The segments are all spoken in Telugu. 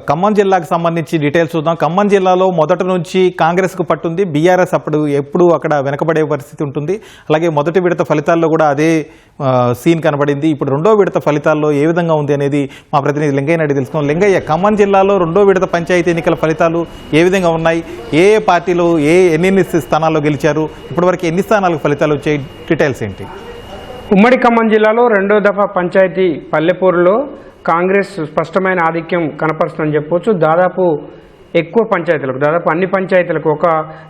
ఖమ్మం జిల్లాకు సంబంధించి డీటెయిల్స్ చూద్దాం. ఖమ్మం జిల్లాలో మొదటి నుంచి కాంగ్రెస్కు పట్టుంది. బీఆర్ఎస్ ఎప్పుడు అక్కడ వెనకబడే పరిస్థితి ఉంటుంది. అలాగే మొదటి విడత ఫలితాల్లో కూడా అదే సీన్ కనబడింది. ఇప్పుడు రెండో విడత ఫలితాల్లో ఏ విధంగా ఉంది అనేది మా ప్రతినిధి లింగయ్య నాయుడు తెలుసుకున్నాం. లింగయ్య, ఖమ్మం జిల్లాలో రెండో విడత పంచాయతీ ఎన్నికల ఫలితాలు ఏ విధంగా ఉన్నాయి? ఏ పార్టీలు ఎన్ని స్థానాల్లో గెలిచారు? ఇప్పటివరకు ఎన్ని స్థానాలకు ఫలితాలు వచ్చాయి? డీటెయిల్స్ ఏంటి? ఉమ్మడి ఖమ్మం జిల్లాలో రెండో దఫా పంచాయతీ పల్లెపూరులో కాంగ్రెస్ స్పష్టమైన ఆధిక్యం కనపరుస్తుందని చెప్పవచ్చు. దాదాపు ఎక్కువ పంచాయతీలకు, దాదాపు అన్ని పంచాయతీలకు, ఒక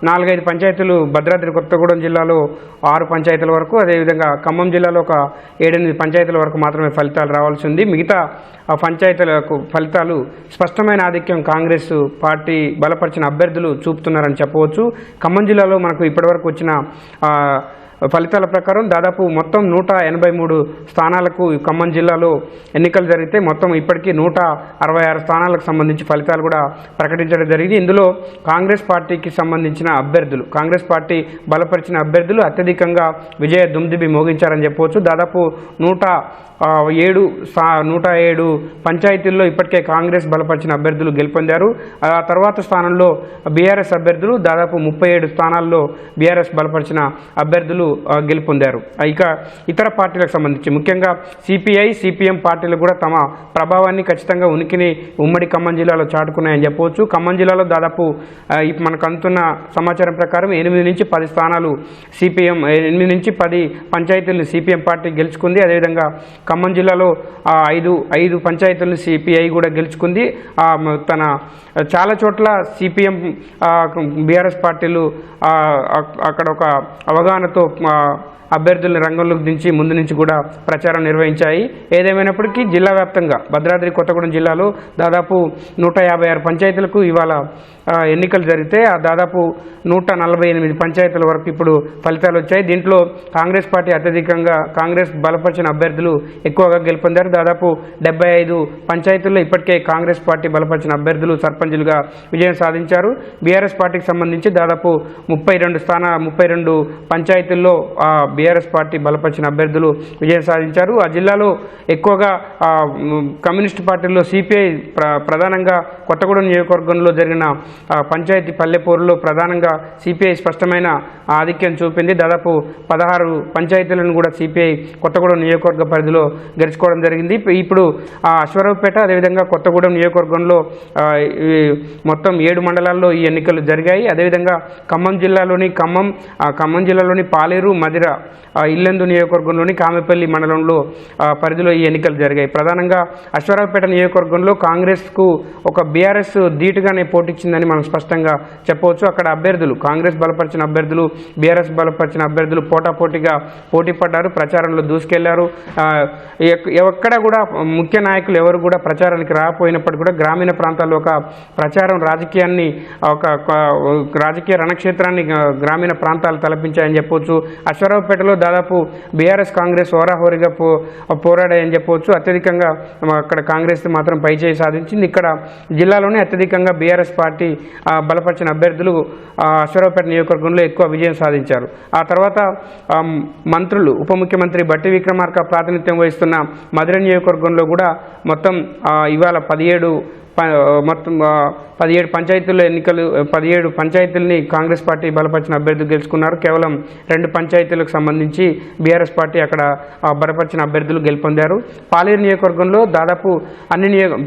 4-5 పంచాయతీలు భద్రాద్రి కొత్తగూడెం జిల్లాలో 6 పంచాయతీల వరకు, అదేవిధంగా ఖమ్మం జిల్లాలో ఒక 7-8 పంచాయతీల వరకు మాత్రమే ఫలితాలు రావాల్సి ఉంది. మిగతా ఆ పంచాయతీలకు ఫలితాలు స్పష్టమైన ఆధిక్యం కాంగ్రెస్ పార్టీ బలపరిచిన అభ్యర్థులు చూపుతున్నారని చెప్పవచ్చు. ఖమ్మం జిల్లాలో మనకు ఇప్పటివరకు వచ్చిన ఫలితాల ప్రకారం దాదాపు మొత్తం 183 స్థానాలకు ఖమ్మం జిల్లాలో ఎన్నికలు జరిగితే మొత్తం ఇప్పటికీ 166 స్థానాలకు సంబంధించి ఫలితాలు కూడా ప్రకటించడం జరిగింది. ఇందులో కాంగ్రెస్ పార్టీకి సంబంధించిన అభ్యర్థులు, కాంగ్రెస్ పార్టీ బలపరిచిన అభ్యర్థులు అత్యధికంగా విజయ దుమ్దిబి మోగించారని చెప్పవచ్చు. దాదాపు 107 పంచాయతీల్లో ఇప్పటికే కాంగ్రెస్ బలపరిచిన అభ్యర్థులు గెలుపొందారు. ఆ తర్వాత స్థానంలో బీఆర్ఎస్ అభ్యర్థులు దాదాపు 37 స్థానాల్లో బీఆర్ఎస్ బలపరిచిన అభ్యర్థులు గెలుపొందారు. ఇక ఇతర పార్టీలకు సంబంధించి ముఖ్యంగా సిపిఐ, సిపిఎం పార్టీలు కూడా తమ ప్రభావాన్ని ఖచ్చితంగా ఉనికిని ఉమ్మడి ఖమ్మం జిల్లాలో చాటుకున్నాయని చెప్పవచ్చు. ఖమ్మం జిల్లాలో దాదాపు మనకు అందుతున్న సమాచారం ప్రకారం 8 నుంచి 10 స్థానాలు సిపిఎం, 8 నుంచి 10 పంచాయతీలను సిపిఎం పార్టీ గెలుచుకుంది. అదేవిధంగా ఖమ్మం జిల్లాలో 5 పంచాయతీలను సిపిఐ కూడా గెలుచుకుంది. తన చాలా చోట్ల సిపిఎం, బీఆర్ఎస్ పార్టీలు అక్కడ ఒక అవగాహనతో అభ్యర్థులను రంగంలోకి దించి ముందు నుంచి కూడా ప్రచారం నిర్వహించాయి. ఏదేమైనప్పటికీ జిల్లా వ్యాప్తంగా భద్రాద్రి కొత్తగూడెం జిల్లాలో దాదాపు 156 పంచాయతీలకు ఇవాళ ఎన్నికలు జరిగితే దాదాపు 148 పంచాయతీల వరకు ఇప్పుడు ఫలితాలు వచ్చాయి. దీంట్లో కాంగ్రెస్ పార్టీ అత్యధికంగా, కాంగ్రెస్ బలపరిచిన అభ్యర్థులు ఎక్కువగా గెలుపొందారు. దాదాపు 75 పంచాయతీల్లో ఇప్పటికే కాంగ్రెస్ పార్టీ బలపరిచిన అభ్యర్థులు సర్పంచులుగా విజయం సాధించారు. బీఆర్ఎస్ పార్టీకి సంబంధించి దాదాపు 32 పంచాయతీల్లో బీఆర్ఎస్ పార్టీ బలపరిచిన అభ్యర్థులు విజయం సాధించారు. ఆ జిల్లాలో ఎక్కువగా కమ్యూనిస్ట్ పార్టీల్లో సిపిఐ ప్రధానంగా కొత్తగూడెం నియోజకవర్గంలో జరిగిన పంచాయతీ పల్లెపూరులో ప్రధానంగా సిపిఐ స్పష్టమైన ఆధిక్యం చూపింది. దాదాపు 16 పంచాయతీలను కూడా సిపిఐ కొత్తగూడెం నియోజకవర్గ పరిధిలో గెలుచుకోవడం జరిగింది. ఇప్పుడు అశ్వరావుపేట, అదేవిధంగా కొత్తగూడెం నియోజకవర్గంలో మొత్తం 7 మండలాల్లో ఈ ఎన్నికలు జరిగాయి. అదేవిధంగా ఖమ్మం జిల్లాలోని పాలేరు, మదిర, ఇల్లెందు నియోజకవర్గంలోని కామెపల్లి మండలంలో పరిధిలో ఈ ఎన్నికలు జరిగాయి. ప్రధానంగా అశ్వరావుపేట నియోజకవర్గంలో కాంగ్రెస్కు ఒక బీఆర్ఎస్ ధీటుగానే పోటీచ్చిందని మనం స్పష్టంగా చెప్పవచ్చు. అక్కడ అభ్యర్థులు, కాంగ్రెస్ బలపరిచిన అభ్యర్థులు, బీఆర్ఎస్ బలపరిచిన అభ్యర్థులు పోటాపోటీగా పోటీ పడ్డారు, ప్రచారంలో దూసుకెళ్లారు. ఎక్కడ కూడా ముఖ్య నాయకులు ఎవరు కూడా ప్రచారానికి రాకపోయినప్పటికీ కూడా గ్రామీణ ప్రాంతాల్లో ఒక ప్రచారం రాజకీయ రణక్షేత్రాన్ని గ్రామీణ ప్రాంతాలు తలపించాయని చెప్పవచ్చు. అశ్వరావుపేటలో దాదాపు బీఆర్ఎస్ కాంగ్రెస్ హోరాహోరీగా పోరాడాయని చెప్పవచ్చు. అత్యధికంగా అక్కడ కాంగ్రెస్ మాత్రం పైచేయి సాధించింది. ఇక్కడ జిల్లాలోనే అత్యధికంగా బీఆర్ఎస్ పార్టీ బలపరిచిన అభ్యర్థులు అశ్వరావుపేట నియోజకవర్గంలో ఎక్కువ విజయం సాధించారు. ఆ తర్వాత మంత్రులు, ఉప ముఖ్యమంత్రి బట్టి విక్రమార్క ప్రాతినిధ్యం వహిస్తున్న మధుర నియోజకవర్గంలో కూడా మొత్తం ఇవాళ 17 పంచాయతీల్లో ఎన్నికలు, 17 పంచాయతీలని కాంగ్రెస్ పార్టీ బలపరిచిన అభ్యర్థులు గెలుచుకున్నారు. కేవలం 2 పంచాయతీలకు సంబంధించి బీఆర్ఎస్ పార్టీ అక్కడ బలపరిచిన అభ్యర్థులు గెలుపొందారు. పాలేరు నియోజకవర్గంలో దాదాపు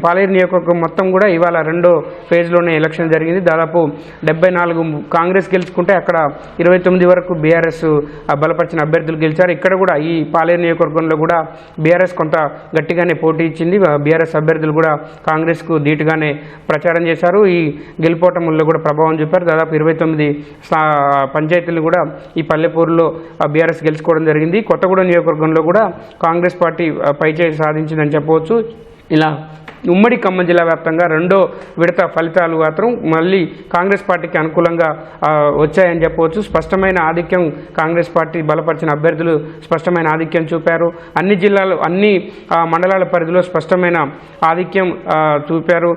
పాలేరు నియోజకవర్గం మొత్తం కూడా ఇవాళ 2వ ఫేజ్లోనే ఎలక్షన్ జరిగింది. దాదాపు 74 కాంగ్రెస్ గెలుచుకుంటే అక్కడ 29 వరకు బీఆర్ఎస్ బలపరిచిన అభ్యర్థులు గెలిచారు. ఇక్కడ కూడా ఈ పాలేరు నియోజకవర్గంలో కూడా బీఆర్ఎస్ కొంత గట్టిగానే పోటీ ఇచ్చింది. బీఆర్ఎస్ అభ్యర్థులు కూడా కాంగ్రెస్కు ధీటుగానే ప్రచారం చేశారు. ఈ గెలుపోటముల్లో కూడా ప్రభావం చూపారు. దాదాపు 29 పంచాయతీలను కూడా ఈ పల్లెపూరులో బీఆర్ఎస్ గెలుచుకోవడం జరిగింది. కొత్తగూడెం నియోజకవర్గంలో కూడా కాంగ్రెస్ పార్టీ పైచేయి సాధించిందని చెప్పవచ్చు. ఇలా ఉమ్మడి ఖమ్మం జిల్లా వ్యాప్తంగా రెండో విడత ఫలితాలు మాత్రం మళ్ళీ కాంగ్రెస్ పార్టీకి అనుకూలంగా వచ్చాయని చెప్పవచ్చు. స్పష్టమైన ఆధిక్యం కాంగ్రెస్ పార్టీ బలపరిచిన అభ్యర్థులు స్పష్టమైన ఆధిక్యం చూపారు. అన్ని జిల్లాలు, అన్ని మండలాల పరిధిలో స్పష్టమైన ఆధిక్యం చూపారు.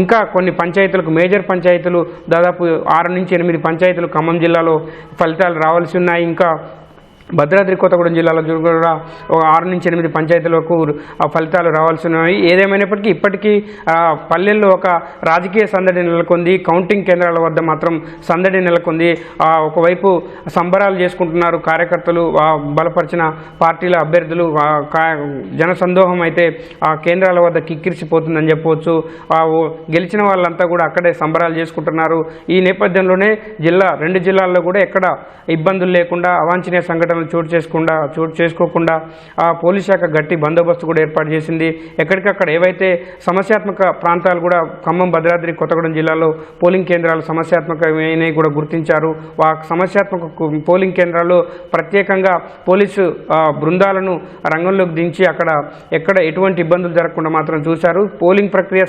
ఇంకా కొన్ని పంచాయతీలకు, మేజర్ పంచాయతీలు దాదాపు 6 నుంచి 8 పంచాయతీలు ఖమ్మం జిల్లాలో ఫలితాలు రావాల్సి ఉన్నాయి. ఇంకా భద్రాద్రి కొత్తగూడెం జిల్లాలో కూడా 6 నుంచి 8 పంచాయతీల వరకు ఫలితాలు రావాల్సినవి. ఏదేమైనప్పటికీ ఇప్పటికీ పల్లెల్లో ఒక రాజకీయ సందడి నెలకొంది. కౌంటింగ్ కేంద్రాల వద్ద మాత్రం సందడి నెలకొంది. ఒకవైపు సంబరాలు చేసుకుంటున్నారు కార్యకర్తలు, బలపరిచిన పార్టీల అభ్యర్థులు. జనసందోహం అయితే ఆ కేంద్రాల వద్ద కిక్కిరిసిపోతుందని చెప్పవచ్చు. గెలిచిన వాళ్ళంతా కూడా అక్కడే సంబరాలు చేసుకుంటున్నారు. ఈ నేపథ్యంలోనే 2 జిల్లాల్లో కూడా ఎక్కడ ఇబ్బందులు లేకుండా, అవాంఛనీయ సంఘటనలు చోటు చేసుకోకుండా పోలీస్ శాఖ గట్టి బందోబస్తు కూడా ఏర్పాటు చేసింది. ఎక్కడికక్కడ ఏవైతే సమస్యాత్మక ప్రాంతాలు కూడా ఖమ్మం, భద్రాద్రి కొత్తగూడెం జిల్లాలో పోలింగ్ కేంద్రాలు సమస్యాత్మకమైనవి కూడా గుర్తించారు. ఆ సమస్యాత్మక పోలింగ్ కేంద్రాల్లో ప్రత్యేకంగా పోలీసు బృందాలను రంగంలోకి దించి అక్కడ ఎక్కడ ఎటువంటి ఇబ్బందులు జరగకుండా మాత్రం చూశారు. పోలింగ్ ప్రక్రియ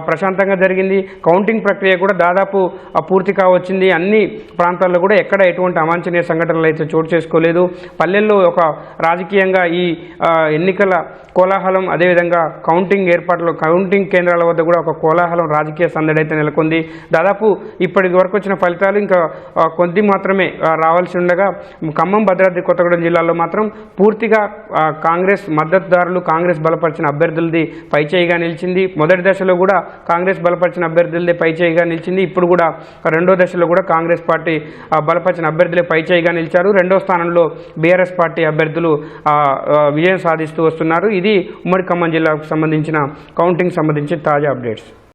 ప్రశాంతంగా జరిగింది. కౌంటింగ్ ప్రక్రియ కూడా దాదాపు పూర్తి కావచ్చింది. అన్ని ప్రాంతాల్లో కూడా ఎక్కడ ఎటువంటి అవాంఛనీయ సంఘటనలు అయితే చోటు చేసుకోలేదు. పల్లెల్లో ఒక రాజకీయంగా ఈ ఎన్నికల కోలాహలం, అదేవిధంగా కౌంటింగ్ కేంద్రాల వద్ద కూడా ఒక కోలాహలం, రాజకీయ సందడి అయితే నెలకొంది. దాదాపు ఇప్పటి వరకు వచ్చిన ఫలితాలు ఇంకా కొద్ది మాత్రమే రావాల్సి ఉండగా ఖమ్మం, భద్రాద్రి కొత్తగూడెం జిల్లాలో మాత్రం పూర్తిగా కాంగ్రెస్ మద్దతుదారులు, కాంగ్రెస్ బలపరిచిన అభ్యర్థులది పైచేయిగా నిలిచింది. మొదటి దశలో కూడా కాంగ్రెస్ బలపరిచిన అభ్యర్థులదే పైచేయిగా నిలిచింది. ఇప్పుడు కూడా రెండో దశలో కూడా కాంగ్రెస్ పార్టీ బలపరిచిన అభ్యర్థులే పైచేయిగా నిలిచారు. రెండో స్థానంలో బీఆర్ఎస్ పార్టీ అభ్యర్థులు విజయం సాధిస్తూ వస్తున్నారు. ఇది ఉమ్మడి ఖమ్మం జిల్లాకు సంబంధించిన కౌంటింగ్ సంబంధించిన తాజా అప్డేట్స్.